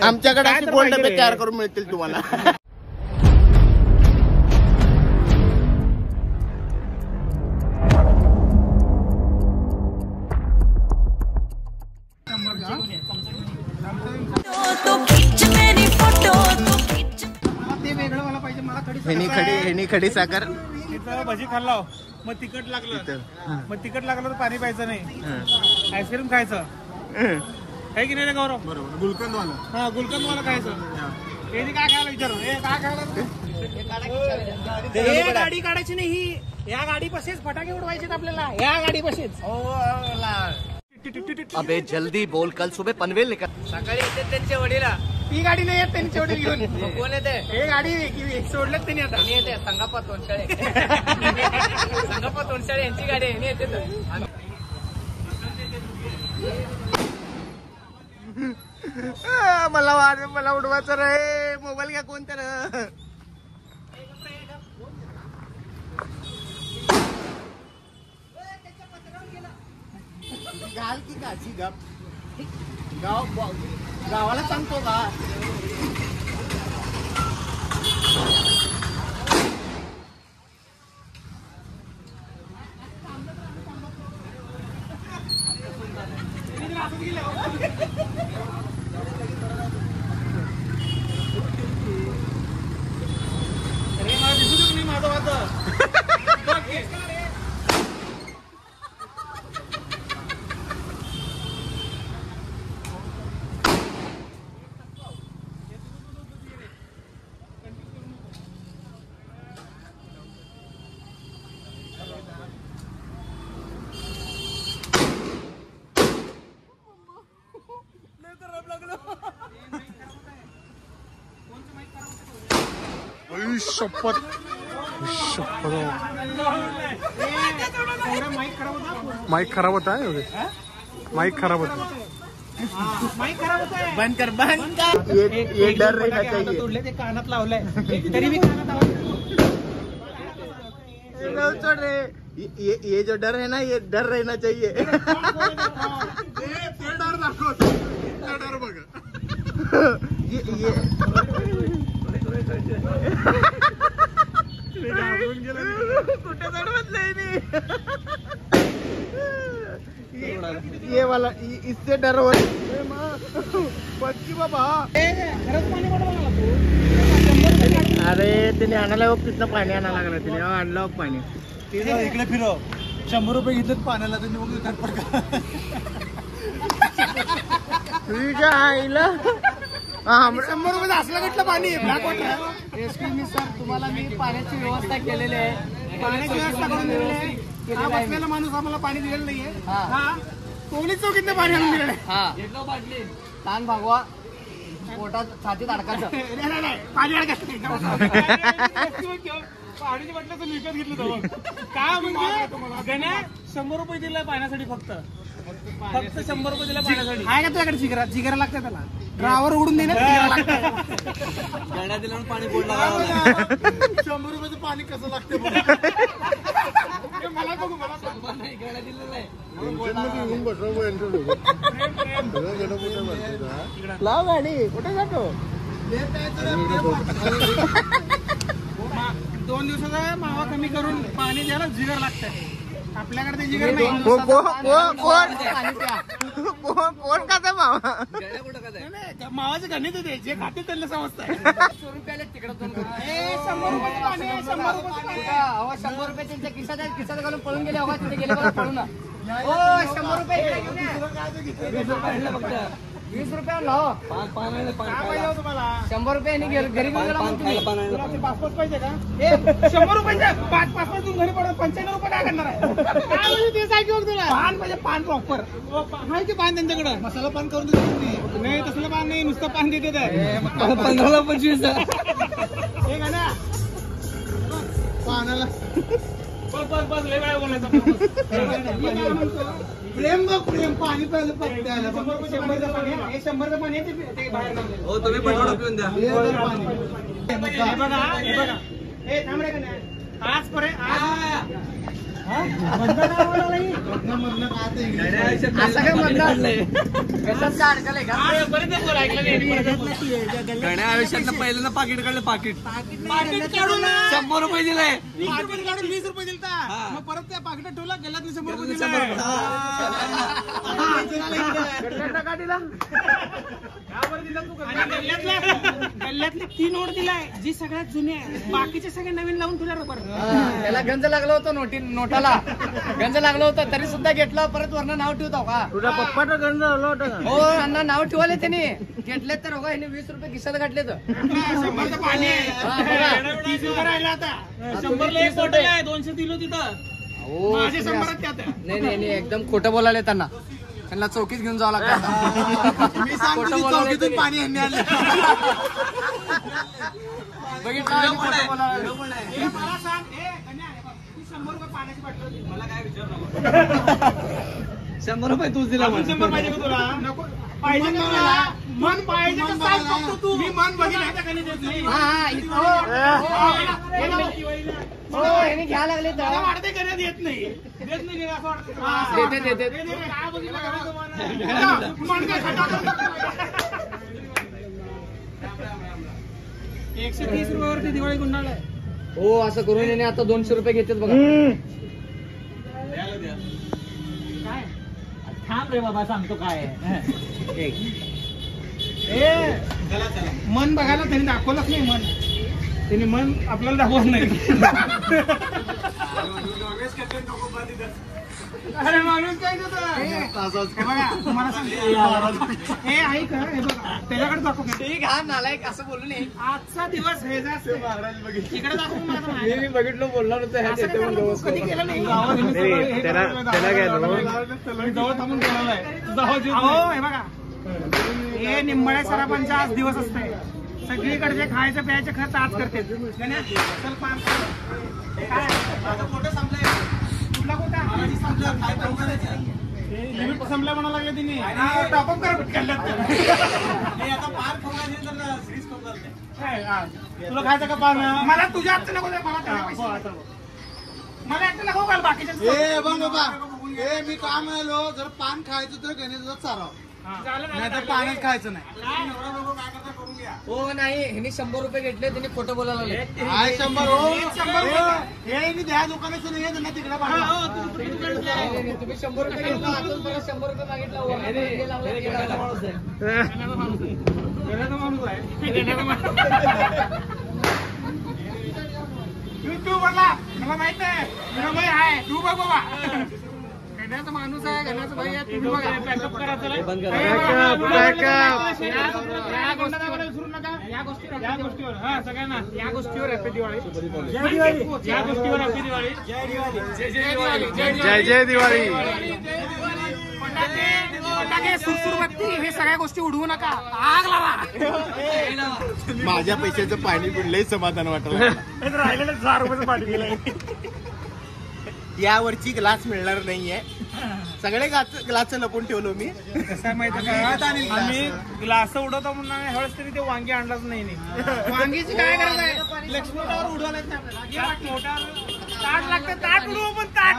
आमच्याकडे असे गोल डबे तयार करून मिळतील तुम्हाला. हेनी खडी साखर भजी खाल्ला मग तिखट लागलं तर पाणी प्यायचं नाही, आईस्क्रीम खायचं आहे की नाही रे गौरव? बरोबर. गुलकंदवाला. हा गुलकंदवाला खायचं. हे काय खायला विचार, काय खायला गाडी काढायची नाही, या गाडी पाशीच फटाके उडवायचे आपल्याला, या गाडी पाशीच. अबे जल्दी बोल, कल सुबह पनवेल निकल. सकाळी येते त्यांचे वडीला. ती गाडी नाही येत त्यांचे वडील घेऊन. कोण येते? हे गाडी सोडलेत त्यांनी आता. येते संगाप्पा तोंडशाळे. संगाप्पा तोंडशाळे यांची गाडी येते. मला उडवायचं रे. मोबाईल घ्या कोणत्या रे. घाल की काची गप. गावाला सांगतो का? शपथ माइक खराब होता है. माइक खराब होता है. बंद कर. ये डर रहना चाहिए. तोडले ते कानात लावलंय तरी मी कानात छोड़ रे. ये जो डर है ना, ये डर रहना चाहिए. डर दाखव. डर बघा. ये कुठे चढवतलंय मी. ये वाला इससे डर हो. बच्ची बाबा. अरे तिने आणायला तिथनं पाणी आणायला लागलं. तिने आणलं पाणी. इकडे फिरव. 100 रुपये घेतलेत पाण्याला. त्यांनी मग ठीक आहे आईला. 100 रुपये असलं कुठलं पाणी. एक्सक्यूज मी सर, तुम्हाला मी पाण्याची व्यवस्था केलेली आहे. पाण्याची व्यवस्था करून दिलेली आहे. हा बसलेला माणूस आम्हाला पाणी दिलेलं नाहीये. हा पोलीस चौकीतनं पाणी आणून दिलेलं आहे. हा बाटली ताण भागवा. पोटात छातीत अडकायचं. नाही पाणी अडकायचं. पाण्याची बाटलं तर विकत घेतलं जावं. काय म्हणजे 100 रुपये दिलाय पाण्यासाठी. फक्त 100 रुपये दिला पाण्यासाठी. आहे का तुझ्याकडे जिगरा लागतं त्याला. ड्रायव्हर उडून देणार. गळ्यात दिल्यावर पाणी गोड लागलं. 100 रुपयाचं पाणी कसं लागतं मला बघू. नाही गळ्यात दिलेलं आहे. लाव गाडी. कुठे जातो? 2 दिवसाचा मावा कमी करून पाणी द्यायला जिगर लागतंय. आपल्याकडे ते जिगर नाही. कोण खाता मावा? मावाचे गणित होते. जे खाते त्यांना समजतंय. 100 रुपयाला तिकडं 100 रुपयाचं पाणी. 100 रुपये त्यांच्या खिशात घालून पळून गेले. हवा तिथे गेले बघा पळून. 100 रुपये 20 रुपये लाव. 100 रुपये घरी घेऊन पासपोर्ट पाहिजे का? 100 रुपये 5 पासपोर्ट तुम्ही घरी पडत. 95 रुपये काय करणार आहे? ते सांगितलं तुला. पान पाहिजे. पान प्रॉपर माहिती. पान त्यांच्याकडे मसाला पान करून देतो. नाही तसलं पान नाही, नुसतं पान देते. 15ला 25 हे का ना पानाला. बस लय वेळा बोलायचं. प्रेम बघ प्रेम. पाणी प्यायला पत्त्याला. 100चं पाणी. हे 100चं पाणी ते बाहेर लावलं. हो तुम्ही पण थोडं पिऊन द्या. हे बघा. हे थांब रे का नाही. आजपर्यंत असं काय म्हणलं कशात काय अडकलंय का गण्या आयुष्यातलं पहिल्यांदा पाकिट काढलं. पाकिट काढून 100 रुपये दिले. पाकिट काढून 20 रुपये दिलता. मग परत त्या पाकिटात ठेवला गेल्यात 100 रुपये दिले. गल्ल्यातले 3 नोट दिलाय जी सगळ्यात जुनी आहे. बाकीचे सगळे नवीन लावून तुला रबर. त्याला गंज लागलं होतं नोटाला गंज लागलं होतं तरी सुद्धा घेतलं. परत वरनं नाव ठेवतो का तुझ्या पप्पाचं गंज झालं होतं का? हो अण्णा नाव ठेवले त्यांनी घेतले तर हो का ह्याने 20 रुपये खिशात घातले तर 100चं पाणी आहे. 30 रुपये राहिला आता. 100ला एक बॉटल आहे. 200 दिलो तिथं. माझे 100 आहेत त्यात. नाही एकदम खोटं बोलायला त्यांना चौकीत घेऊन जावं लागतं. मी सांगतो की चौकीतून पाणी यांनी आणलं. बघितलं आणि खोटं बोलायला. मला सांग, कन्या, तू 100 रुपये पाण्याची बाटली होती. मला काय विचार 100 रुपये तूच दिला. 100 पाहिजे का तुला? नको पाहिजे का तुला? मन पाहिजे का सांग फक्त तू. मी मन बघितलं का कधी देत नाही. ह्याने घ्या लागले तर मला वाटते करण्यात येत नाही. देत नाही असं वाटतं. देते काय बघितलं का तुम्हाला? मन काय खटाखट. 130 रुपयावरती दिवाळी गुंडाळ आहे. हो असं करून याने आता 200 रुपये घेतात बघा. थांब रे बाबा सांगतो काय मन बघायला त्यांनी दाखवलंच नाही. मन त्यांनी मन आपल्याला दाखवत नाही. अरे माणूस काय करतो? हे बघा तुम्हाला सांगतो. हे ऐक हे बघा त्याच्याकडे दाखव. ठीक हा नालायक असं बोलू नये. आजचा दिवस हे जा इकडे दाखव. मी बघितलं बोलणार होतं कधी केलं नाही. त्याला काय जवळ थांबून बोलायला आहे. हो हे बघा हे निंबाळे सराफांचा आज दिवस असतंय. सगळीकडचे खायचं प्यायचे खर्च आज करते. चल पान काय फोटो संपलाय. कुठला कोटा लिमिट संपल्या म्हणा लागले तिने. टॉपअप करा तुला खायचं का पान? मला तुझ्या हातचं नको दे. मला एकट्याला खाऊ घाल. बाकीच्या मी काय म्हणालो, जर पान खायचं तर गणेश चाराव, नाही तर पानच खायचं नाही. हो नाही ह्याने 100 रुपये घेतले त्यांनी खोटं बोलायला लागले. काय 100 हो? हे द्या दुकानाचं नाही त्यांना तिकडे पाठवा. तुम्ही 100 रुपये घेतला आतून परत 100 रुपये मागितला. माणूस आहे. तू बघला मला माहित नाही. भाई आहे तू बघ बाबा. गण्याचा माणूस आहे. गण्याचा भाई आहे. तुम्ही बघा पॅकअप करा. चला विसरू नका. या गोष्टीवर हा सगळ्यांना या गोष्टीवर हॅपी दिवाळी. या गोष्टीवर हॅपी दिवाळी. जय दिवाळी. जय दिवाळी. फटाके सुरसुरबत्ती हे सगळ्या गोष्टी उडवू नका. आग लावा. माझ्या पैशाचं पाणी पिडलंय समाधान वाटलं. राहिलेलं 1000 रुपयाचं पाणी गेलंय. यावरची ग्लास मिळणार नाहीये. सगळे ग्लास लपून ठेवलो मी. कसं माहिती का आम्ही ग्लास उडवतो म्हणून ह्यावेळेस तरी ते वांगी आणलाच नाही. वांगीची काय गरज आहे? लक्ष्मीटावर उडवलं ताट लागतं. ताट उडवू पण ताट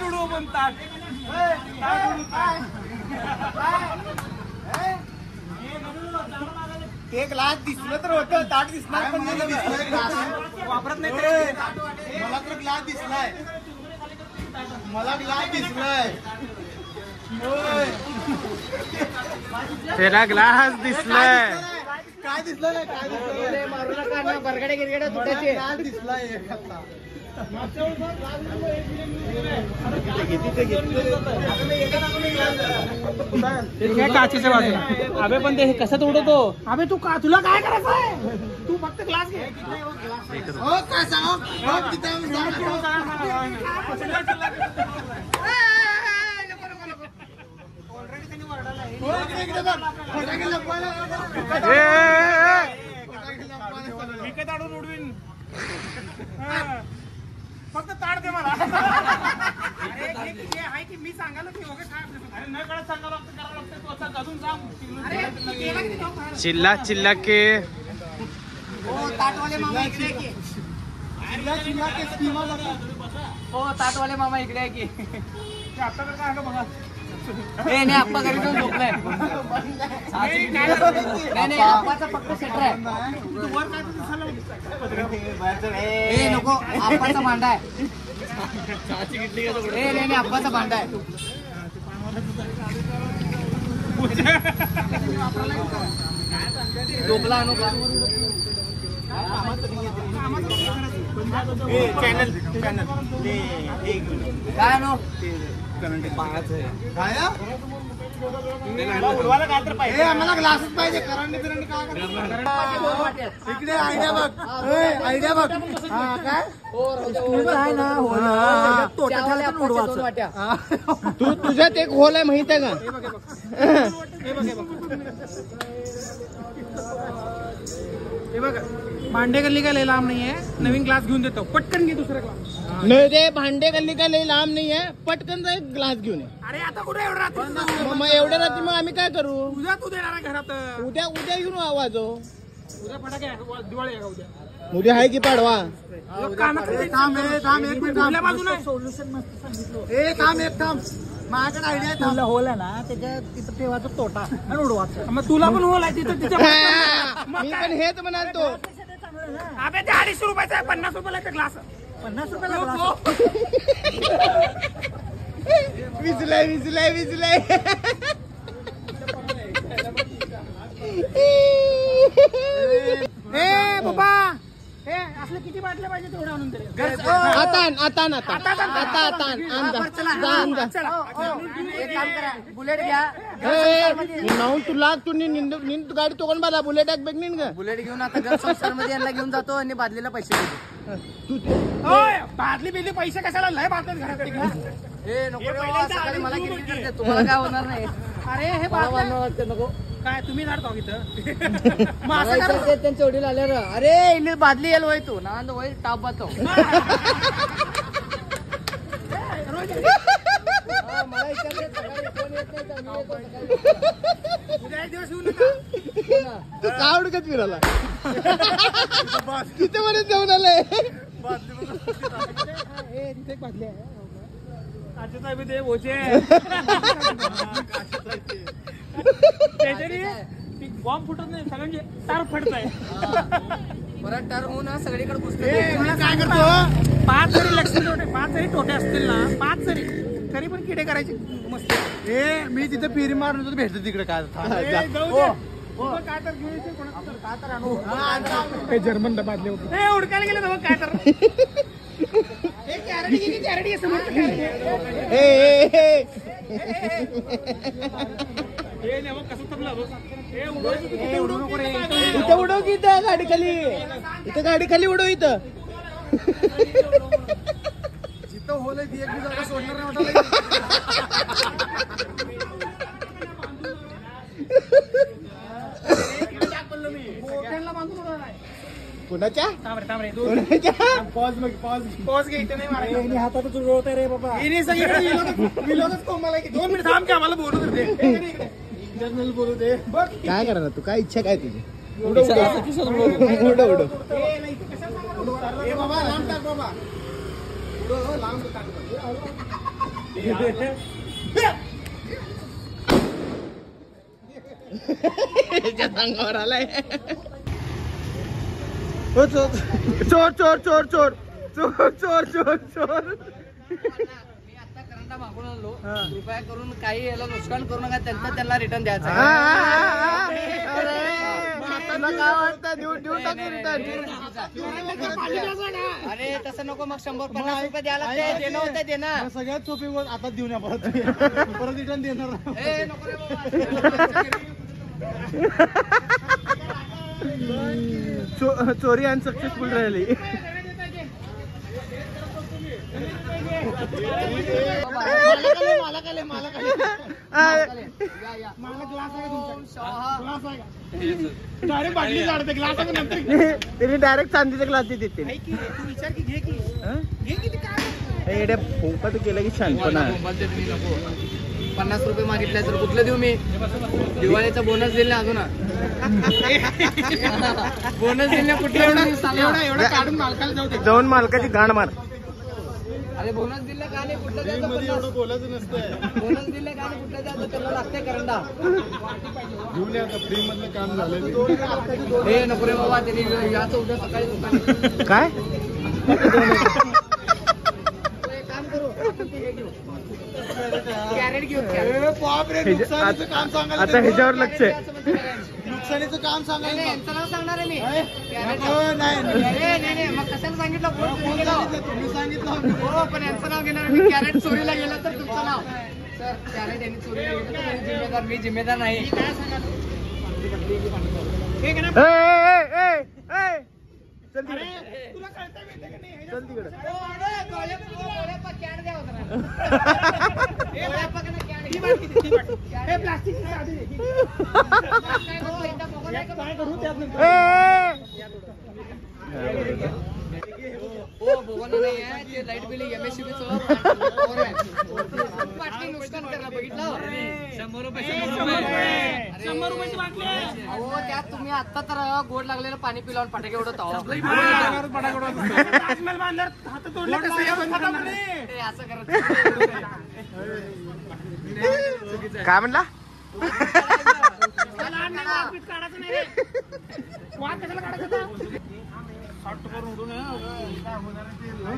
उडवू पण ताट. ते ग्लास दिसलं तर होतं. ताट दिसणार पण नाही. वापरत नाही. मला तर ग्लास दिसलाय. त्याला ग्लास दिसलाय. काय दिसलं नाही? काय दिसलं? मारू नका ना. बरगडे गिरगडे तुटायचे. ग्लास दिसलाय एखादा. काय काचेच्या बाजूला. अबे पण ते कसं उडवतो? अबे तू का तुला काय करायचं आहे? तू फक्त ग्लास घे. हो काय सांग विकत आणून उडवीन. फक्त ताट दे मला. आहे की मी सांगायला की न कळत सांगावं लागतं. करावं लागतं. तू असं अजून सांग. चिल्ला के हो ताटवाले मामा इकडे की. हो ताटवाले मामा इकडे आहे की ते आता तर काय आलं बघा. ए नाही आप्पा घरी जाऊन झोपलाय नाही आप्पाचा फक्त सेटर आहे तू वर काय तर दिसायला लागलं. ए नको आप्पाचा भांडा आहे ए नाही आप्पाचा भांडा आहे झोपला आणू का काय आणू उडवायला काय तर पाहिजे. आम्हाला ग्लासच पाहिजे. करंडी बिरंडी काय करणार? इकडे आयडिया बघ. आयडिया बघ. हा काय आहे ना तू तुझ्यात एक होल आहे माहित आहे का? हे बघ भांडे गल्ली काय लय लांब नाहीये. नवीन ग्लास घेऊन देतो. पटकन घे दुसरा ग्लास. नाही ते भांडे गल्ली का लई लांब नाही आहे. पटकन एक ग्लास घेऊन ये. अरे आता कुठे एवढं राहतो. मग एवढ्या रात्री मग आम्ही काय करू? उद्या तू देणार आहे घरात. उद्या उद्या घेऊन आवाज हो. उद्या फटाके आहे. दिवाळी आहे का उद्या? उद्या आहे की पाडवा? थांब एक मिनिट कुठल्या बाजूने? थांब माझ्याकडे आयडिया आहे. थांब होल आहे ना त्याच्या तिथं ठेवायचा तोटा आणि उडवायचा. मग तुला पण होल आहे तिथं तिच्या. मी पण हेच म्हणालतो. अबे ते 250 रुपयाचा आहे. 50 रुपयाला एक ग्लास. 50 रुपयाला विजलाय ए बाबा हे असलं किती बाटल्या पाहिजे तेवढं आणून दे. एक काम करा बुलेट घ्या तू निंद गाडी तोगण बाला बुलेट एक बेग निन ग. बुलेट घेऊन आता घर संसार मध्ये यांना घेऊन जातो आणि बादलीला पैसे देतो. ओय बादली बिदली पैसे कशाला लय बाटल्यात घरात ते घ्या. ए नको रे बाबा, सकाळी मला किती करते तुम्हाला काय होणार नाही. अरे हे मला बाटल्या वाटतं नको काय तुम्ही जातो इथं. मग असं करा. ते त्यांच्या वडील आले अरे इल्ली बादली येईल वय तू नांद वय टाप बातो मला विचारते सकाळी कोण येत नाही तर मी येतो सकाळी. उद्या एक दिवस येऊ नका. तू का उडकत फिराला? किती पर्यंत जाऊन आलाय? आजचा बी ते बोचे त्याच्यानी बॉम्ब फुटत नाही. सगळ्यांचे तार फटत आहे. परत टर्म ना सगळीकडे पुस्तक मला काय करतो 5 जरी लक्ष्मी टोटे 5 जरी टोटे असतील ना 5 जरी तरी पण किडे करायचे मस्त. मी तिथे फेरी मारून होतो भेटतो तिकडे काय जाऊ दे. काय तर घ्यायचे कोणाचं काय तर आणू. जर्मन बादले होते उडकायला गेले मग काय तर. कॅरेटी गेली कॅरेटी समोर कसं तबला उडू नको रे. इथं उडव की इथं गाडी खाली. इथं गाडी खाली उडव इथं. जिथं होल आहे ती एक जागा सोडणार नाही वाटत. कुणाच्या? तांबरे कुणाच्या? पॉज घे इथे नाही मारायचं. हातातच उडवत आहे रे बाबा. हे नाही सगळीकडे विनोदच कोमाला की 2 मिनिट थांब की आम्हाला बोलू दे. जनरल बोलू दे. बघ काय करणार तू? काय इच्छा काय तुझी? उडव उडव. ए बाबा लांब टाक बाबा. लांब टाक. त्याच्या अंगावर आलाय. चोर चोर चोर चोर चोर चोर चोर चोर चोर. मी आता करंटा मागून आलो कृपया करून काही याला नुकसान करू नका. त्यांचं त्यांना रिटर्न द्यायचं हा, आहे. हा, हा. अरे तुला काय वाटतं? देऊन टाक रिटर्न. अरे तसं नको मग 100-50 रुपये द्यायला लागते. देणं होतं देणं. सगळ्यात सोपी गोष्ट आता देऊन या परत. परत रिटर्न देणार. ए नको रे बाबा. चोरी अनसक्सेसफुल राहिली. डायरेक्ट बाटली जाडते ग्लास नंतर त्यांनी डायरेक्ट चांदीचा ग्लास देते. तू विचार की घे किती काय एवढ्या फोकात केलं की शांतपणा. 50 रुपये मागितले तर कुठलं देऊ मी? दिवाळीचा बोनस दिला अजून. बोनस दिला कुठलं? एवढा काढून मालकाला जाऊ दे. जाऊन मालकाची गाण मार. अरे बोनस दिलं का नाही कुठलं द्यायचं एवढं बोलायचं नसतं बोनस दिलं का नाही कुठलं द्यायचं त्याला लागतंय करंडा घेऊन या फ्री मधलं काम झालं हे नको रे बाबा त्यांनी याचं उद्या सकाळी दुकान काय काम करू कॅरेट घेऊ आता ह्याच्यावर लक्ष आहे नुकसानीचं काम सांगायचं यांचं नाव सांगणार आहे मी कॅरेट नाही नाही मग कशाला सांगितलं तुम्ही सांगितलं हो पण यांचं नाव घेणार मी कॅरेट चोरीला गेलं तर तुमचं नाव सर कॅरेट यांनी चोरीला गेलं तर मी जिम्मेदार मी जिम्मेदार नाही चल तिकडे चल तिकडे हो भोगाला नाही आहे ते लाईट बिल MSCBचं नुकसान करा बघितलं 100 रुपयाची बाटली अहो त्यात तुम्ही आता तर गोड लागलेलं पाणी पिलावून फटाके उडत आहो असं करत काय म्हणला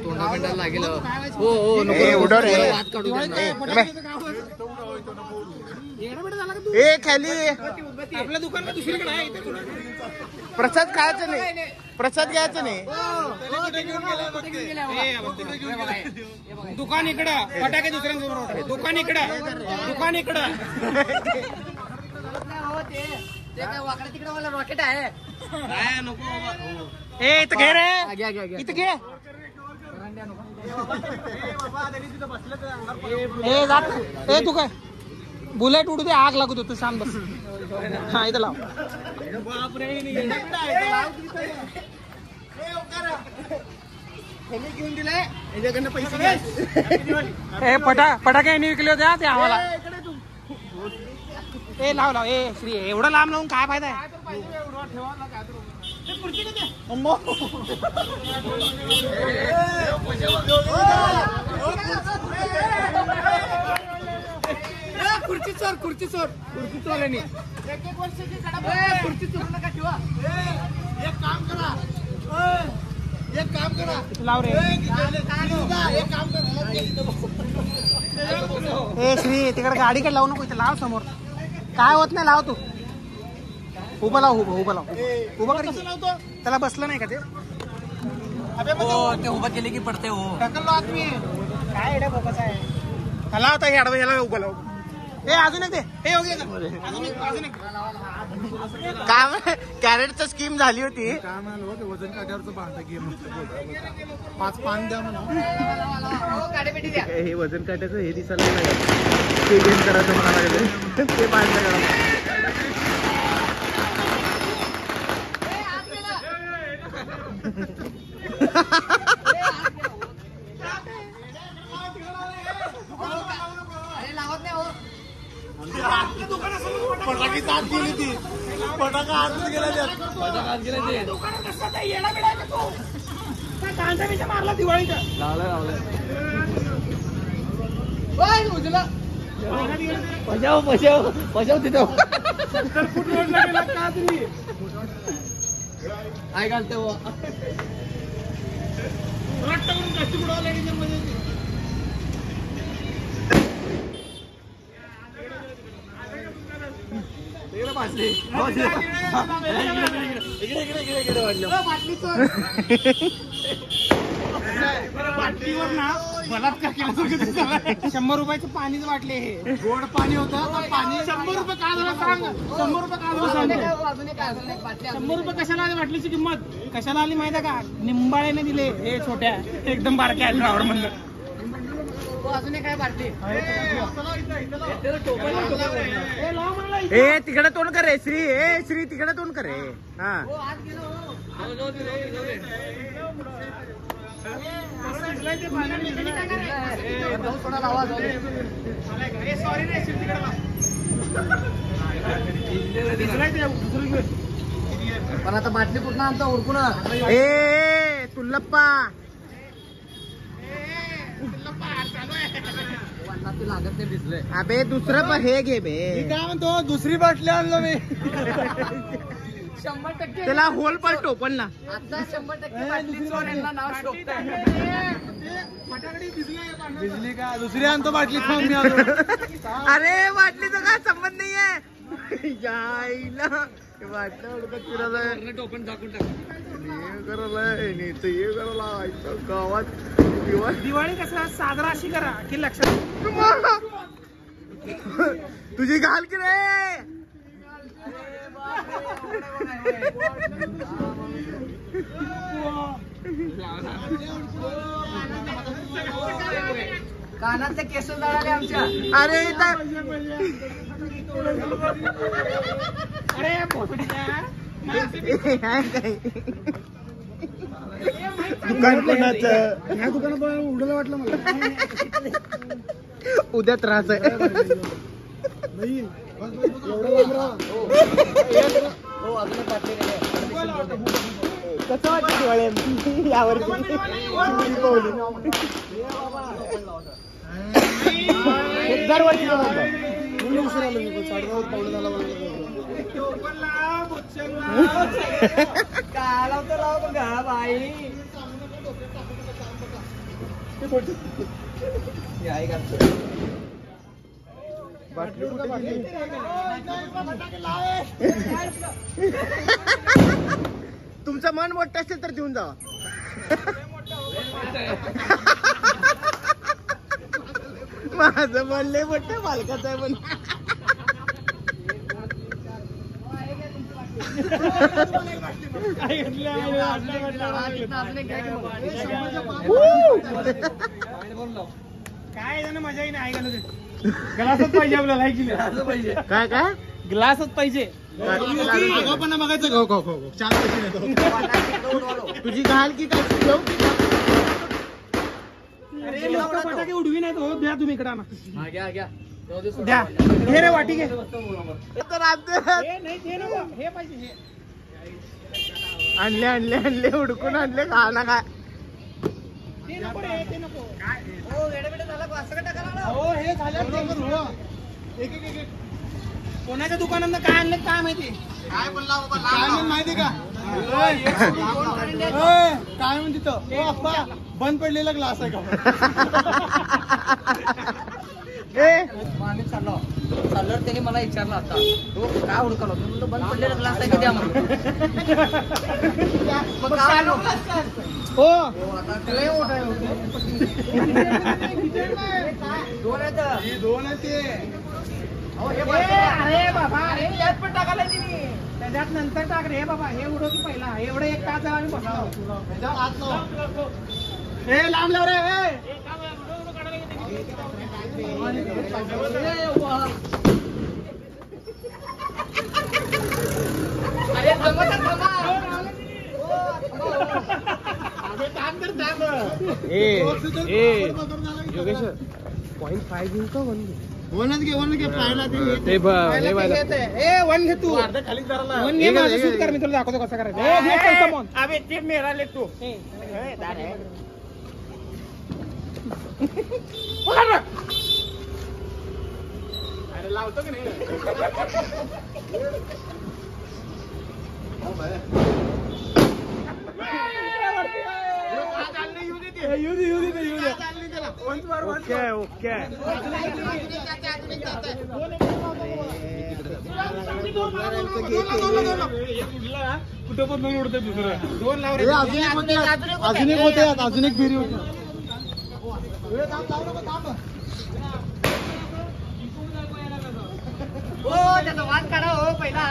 तोंडाबिंडाला लागेल हो हो उडव रे हात काढू ए खाली आपल्या दुकानात दुसरीकडे आहे प्रसाद खायचं नाही प्रसाद घ्यायचं नाही दुकान इकडं फटाके दुसऱ्यांसमोर दुकान इकडं दुकान इकडं ते काय वाकडा तिकडे मला रॉकेट आहे काय नको ए इथं घे रे घ्या घ्या इथं घे ए तू काय बुलेट उडू दे आग लागू दे तू शांत बस हा इथं लाव घेऊन दिलाय याच्याकडनं पैसे घ्या ए फटाके यांनी विकले होते ते आम्हाला ए लाव ए श्री एवढं लांब लावून काय फायदा आहे खुर्ची चोर खुर्ची चोरल्यानी खुर्ची चोरू नका ठेवा एक काम करा लाव रे एक काम करा ए श्री तिकडे गाडीकडे लावू नको इथे लाव समोर काय होत नाही लाव तू उभं लाव उभं लाव उभं कर त्याला बसलं नाही का ते ते उभं केले की पडते हो ढकललो आदमी काय एवढ्या बोकाचा आहे त्याला होता हे आडवं याला उभं लाव ए अजून एक दे हे योग्य अजून एक काम कॅरेटचं स्कीम झाली होती काम आलं होतं वजन काट्यावरचं पाहता गेम 5 पान द्या म्हणा गाडीपेटी द्या हे वजन काट्याचं हे दिसायला नाही ते गेम करायचं म्हणायला लागलं ते पाहायचं करा अरे लावत नाही हो फटाकी आत गेली ती फटाका आतच गेला मारला दिवाळीचा उजला बजाव तिथं 70 फूट रोडला गेला का तरी काय घालते हो रट्टा करून कष्ट बुडवला मध्ये बाटलीवर ना बलात्कार केला 100 रुपयाचं पाणीच वाटले हे गोड पाणी होतं पाणी 100 रुपये का झालं सांग 100 रुपये का झालं सांग अजून एक 100 रुपये कशाला आली बाटलीची किंमत कशाला आली माहिती का निंबाळेने दिले हे छोट्या एकदम बारक्या ड्रावर म्हणलं अजून एक काय बाटली ए तिकडे तोंड कर रे श्री ए श्री तिकडे तोंड कर रे हा आत गेलो थोडा लावा पण आता बाटली कुठं आमचा उरकून ए तुल्लप्पा ते लागत ते भिजलंय. अबे दुसरं पण हे घे बे. काय म्हणतो दुसरी बाटली आणलो मी. 100% त्याला होल पण टोपण ना. आता 100% बाटली चोर यांना नाव शोभतंय. भिजली का दुसरी आणतो बाटली खाऊन मी आलो. अरे बाटलीचा काय संबंध नाहीये. जायला बाटल्या उडकत फिरायला टोपण झाकून टाक. गावात दिवाळी कसं साजरा अशी करा की लक्षात. तुझी घाल की रे. कानातले केस जळाले आमच्या. अरे अरे पोपटीच्या दुकान कोणाचं ह्या दुकानात उडलं वाटलं मला. उद्या त्रास आहे. नाही एवढं लांब राहा. हो अजून एक बाटली नाही. कसं वाटतं दिवाळी यावर दरवर्षी उशीर आलो मी 9:30 पावणे झाला. काय लावतो लाव बघा बाई. तुमचं मन मोठं असेल तर देऊन जावा. माझं मन लय मोठं मालकाचं आहे पण. काय जण मजा येईन आहे का ते. ग्लासच पाहिजे आपल्याला आहे की नाही पाहिजे. काय काय ग्लासच पाहिजे. पण बघायचं चार पैसे. तुझी घाल की काय ठेव की काय? अरे लोकं फटाके उडवी नाहीत हो. द्या तुम्ही इकडे आणा. हा, घ्या घ्या. जाऊ दे, द्या हे रे वाटी घे. तर आता हे नाही ते नको. हे पाहिजे हे. आणले आणले आणले हुडकून आणले खा ना काय. ते नको रे ते नको. हो वेडे झाला का? असं का टाकायला लागला? हो हे झालं बरोबर हो. एक एक एक कोणाच्या दुकानात काय आणलं काय माहिती. काय म्हणून माहिती का काय म्हणून तिथं ओ अप्पा बंद पडलेला ग्लास आहे का. आम्ही चालल्यावर त्याने मला विचारलं आता तो काय हुडकालो. मी म्हणतो बंद पडलेला ग्लास आहे का द्या म्हणून. मग काय आणू? हो हो, आता लय मोठा आहे. दोन आहेत. ही दोन आहे ते. हो, हे ए, बघ. अरे बाबा अरे यात पण टाकायला तिने. त्याच्यात नंतर टाक रे बाबा. हे उडव की पहिला. एवढं 1 तास झाला आम्ही बसलो. त्याच्यावर हात लाव. हे लांब लाव रे. ए. अरे जमत आहे, जमा. योगेश 0.5 घेऊ का 1 वनच घे पाहिला ते ए वन घे तू. वन घे माझं शूट कर. मी तुला दाखवतो कसं करायचं. ए, घे चल, come on. अबे ते मेरा ले तू. अरे लावतो की नाही. Okay okay. कुठं पण दोन उडते दुसरं. दोन लाव रे. अजून एक होते अजून एक फेरी होती. हो त्याचा वाद काढा हो पहिला.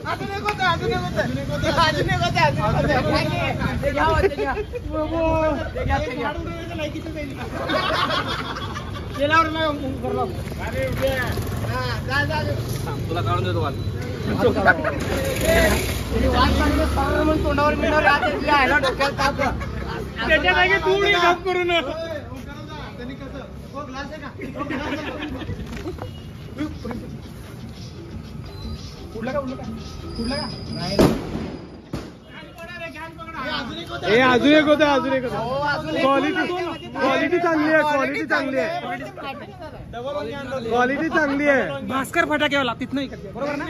अजून एक होतं अजून एक होतं अजून एक होतं अजून एक होतं. ते घ्या हो, ते घ्या. ते घ्या, ते घ्या. ते लाव रे, लाव. कर लाव. तुला काढून देतो वाद. वाद काढून सरळ म्हणून तोंडावर मिळणार. आता तुझ्या आयला डोक्यात ताप. त्याच्या जागी तू उडी गप करून. त्यांनी कसं हो ग्लास आहे का. उडलं का उडलं का उडलं का. नाही पकडा रे, घ्या पकडा. हे अजून एक होतं क्वालिटी चांगली आहे क्वालिटी चांगली आहे भास्कर फटाकेवाला तिथनं इकडे बरोबर ना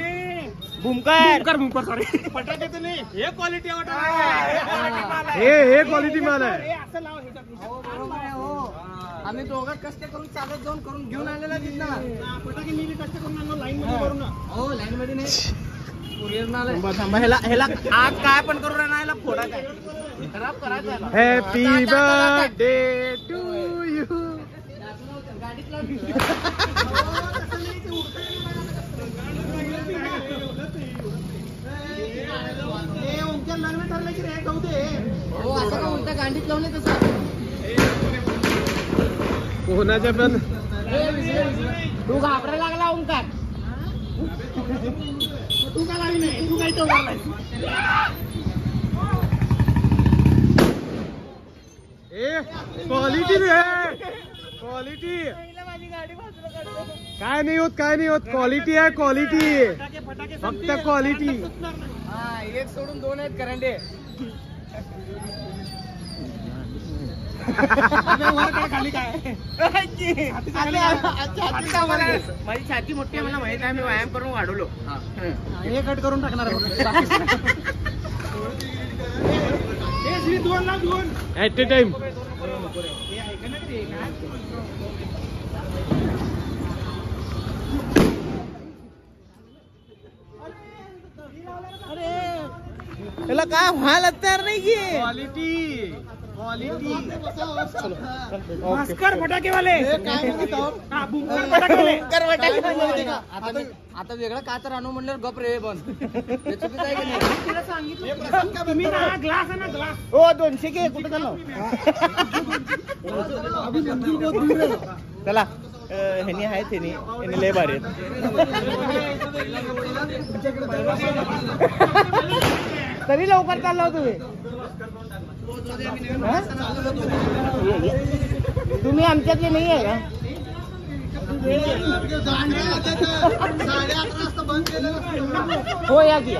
भूमकर सॉरी फटाक्याचं नाही हे क्वालिटी हे क्वालिटी माल आहे असं लाव आम्ही दोघं कष्ट करून चालत जाऊन करून घेऊन आलेला तिथं फटाके मी कष्ट करून आणलो लाईन मध्ये करून हो लाईन मध्ये नाही कुरिअर आलं ह्याला आज काय पण करू राहिला फोडा काय खराब करायचं हॅपी बर्थडे टू यू गाडीत लग्न ठरलं की रे गहू दे हो असं का उलटा गांडीत लावले तसं कोणाच्या पण तू घाबरायला लागला ओंकार तू का गाडी नाही तू काय तो क्वालिटी क्वालिटी काय नाही होत क्वालिटी आहे क्वालिटी फक्त क्वालिटी हा एक सोडून दोन आहेत करंडे खाली काय माझी छाती मोठी आहे मला माहित आहे मी व्यायाम करून वाढवलो हे कट करून टाकणार दोन ऍट ए टाइम त्याला काय व्हायला तयार नाही की क्वालिटी भास्कर फटाकेवाले आता वेगळं का तर आणू म्हणलं गप रे बन हे चुकीचं आहे की नाही तिला सांगितलं तुम्ही ना ग्लास आहे ना ग्लास हो 200 घे कुठं झालं चला ह्यानी आहेत ह्यानी लय भारी तरी लवकर चाललो तुम्ही आमच्यातले नाही आहे का हो या की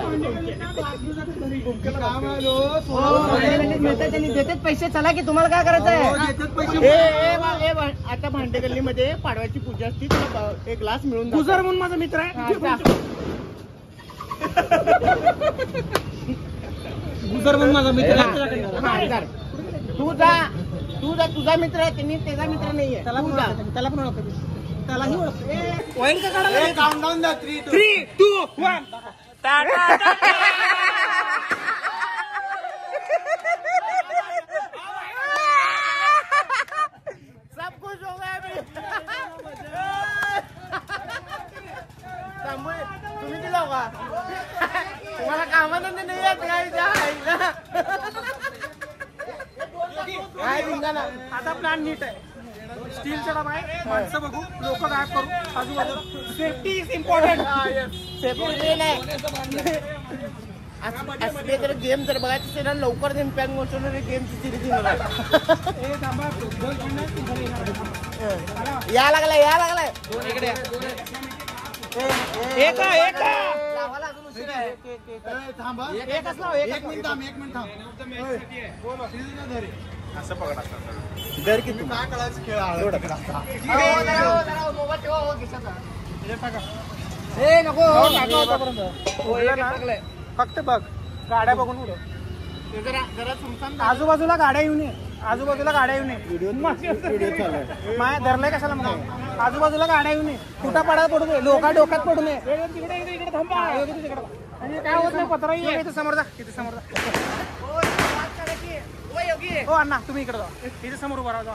मिळतात त्यांनी देतात पैसे चला की तुम्हाला काय करायचं आहे आता भांडे गल्लीमध्ये पाडव्याची पूजा असती तुला एक ग्लास मिळून गुजर म्हणून माझा मित्र आहे गुजर म्हणून माझा मित्र आहे तुझा मित्र आहे त्यांनी त्याचा मित्र नाहीये त्याला पण ओळखतो त्यालाही ओळखतो पॉईंट का काढायला काउंटडाऊन द्या 3, 2, 1 सब कुछ हो गया अभी तुम्ही दिला का तुम्हाला कामानंद नाही येत काय धिंगाणा आता प्लॅन नीट आहे स्टीलचा डबा आहे माणसं बघू लोक गायब करू आजूबाजूला सेफ्टी इज इम्पॉर्टंट सेफ्टी नाही असले तर गेम जर बघायचं असेल ना लवकर इम्पॅक्ट मोठवणारे गेमची सिरीज या लागलाय इकडे एक मिनिट असं पकडा दर किती काय कळायचं खेळ फक्त बघ गाड्या बघून उडव आजूबाजूला गाड्या येऊ नये माया धरलंय कशाला मग आजूबाजूला गाड्या येऊ नये कुठं पडायला पडू नये लोका डोक्यात पडू नये इकडे थांबा आणि काय होत नाही पत्र इथे समोर जा हो अण्णा तुम्ही इकडे जा इथे समोर उभा राहा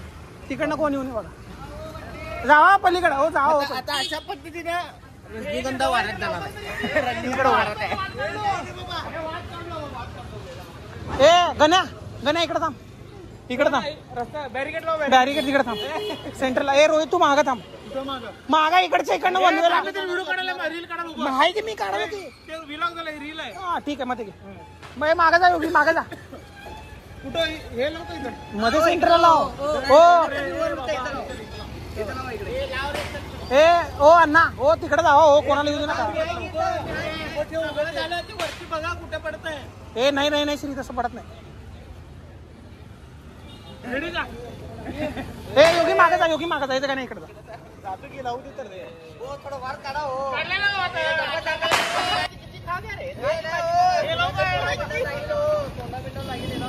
तिकडनं कोण येऊ नये बघा जावा पलीकडे हो जावा आता अशा पद्धतीने रजनीगंधा वाढत जाणार आहे रजनीगंधा वाढत आहे ए गण्या इकडे थांब बॅरिकेड तिकडे थांब सेंटरला ए रोहित तू मागं थांब मागा इकडच्या इकडनं बनवेला आहे की मी काढायला की हा ठीक आहे मग मग मागा जा योगी मागा जा कुठं हे लावतो इथं मध्ये सेंटरला लाव हो ए ओ अण्णा हो तिकडे जा हो कोणाला येऊ नका वरती बघा कुठे पडतंय ए नाही श्री तसं पडत नाही ए योगी मागे जा, योगी मागे जायचं का नाही इकडे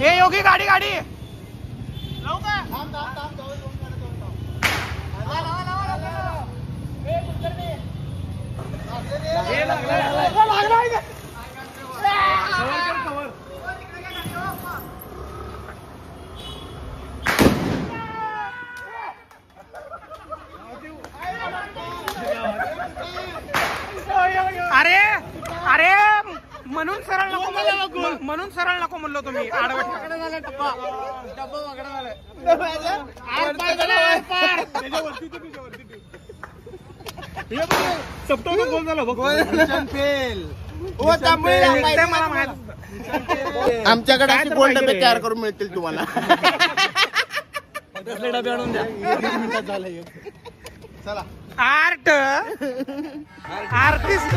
ए योगी गाडी गाडी अरे अरे म्हणून सरळ नको, म्हणून सरळ नको म्हणलो तुम्ही आडवट गोल झाला मला माहित. आमच्याकडे असे गोल डबे तयार करून मिळतील तुम्हाला. डबे आणून द्या. Art artist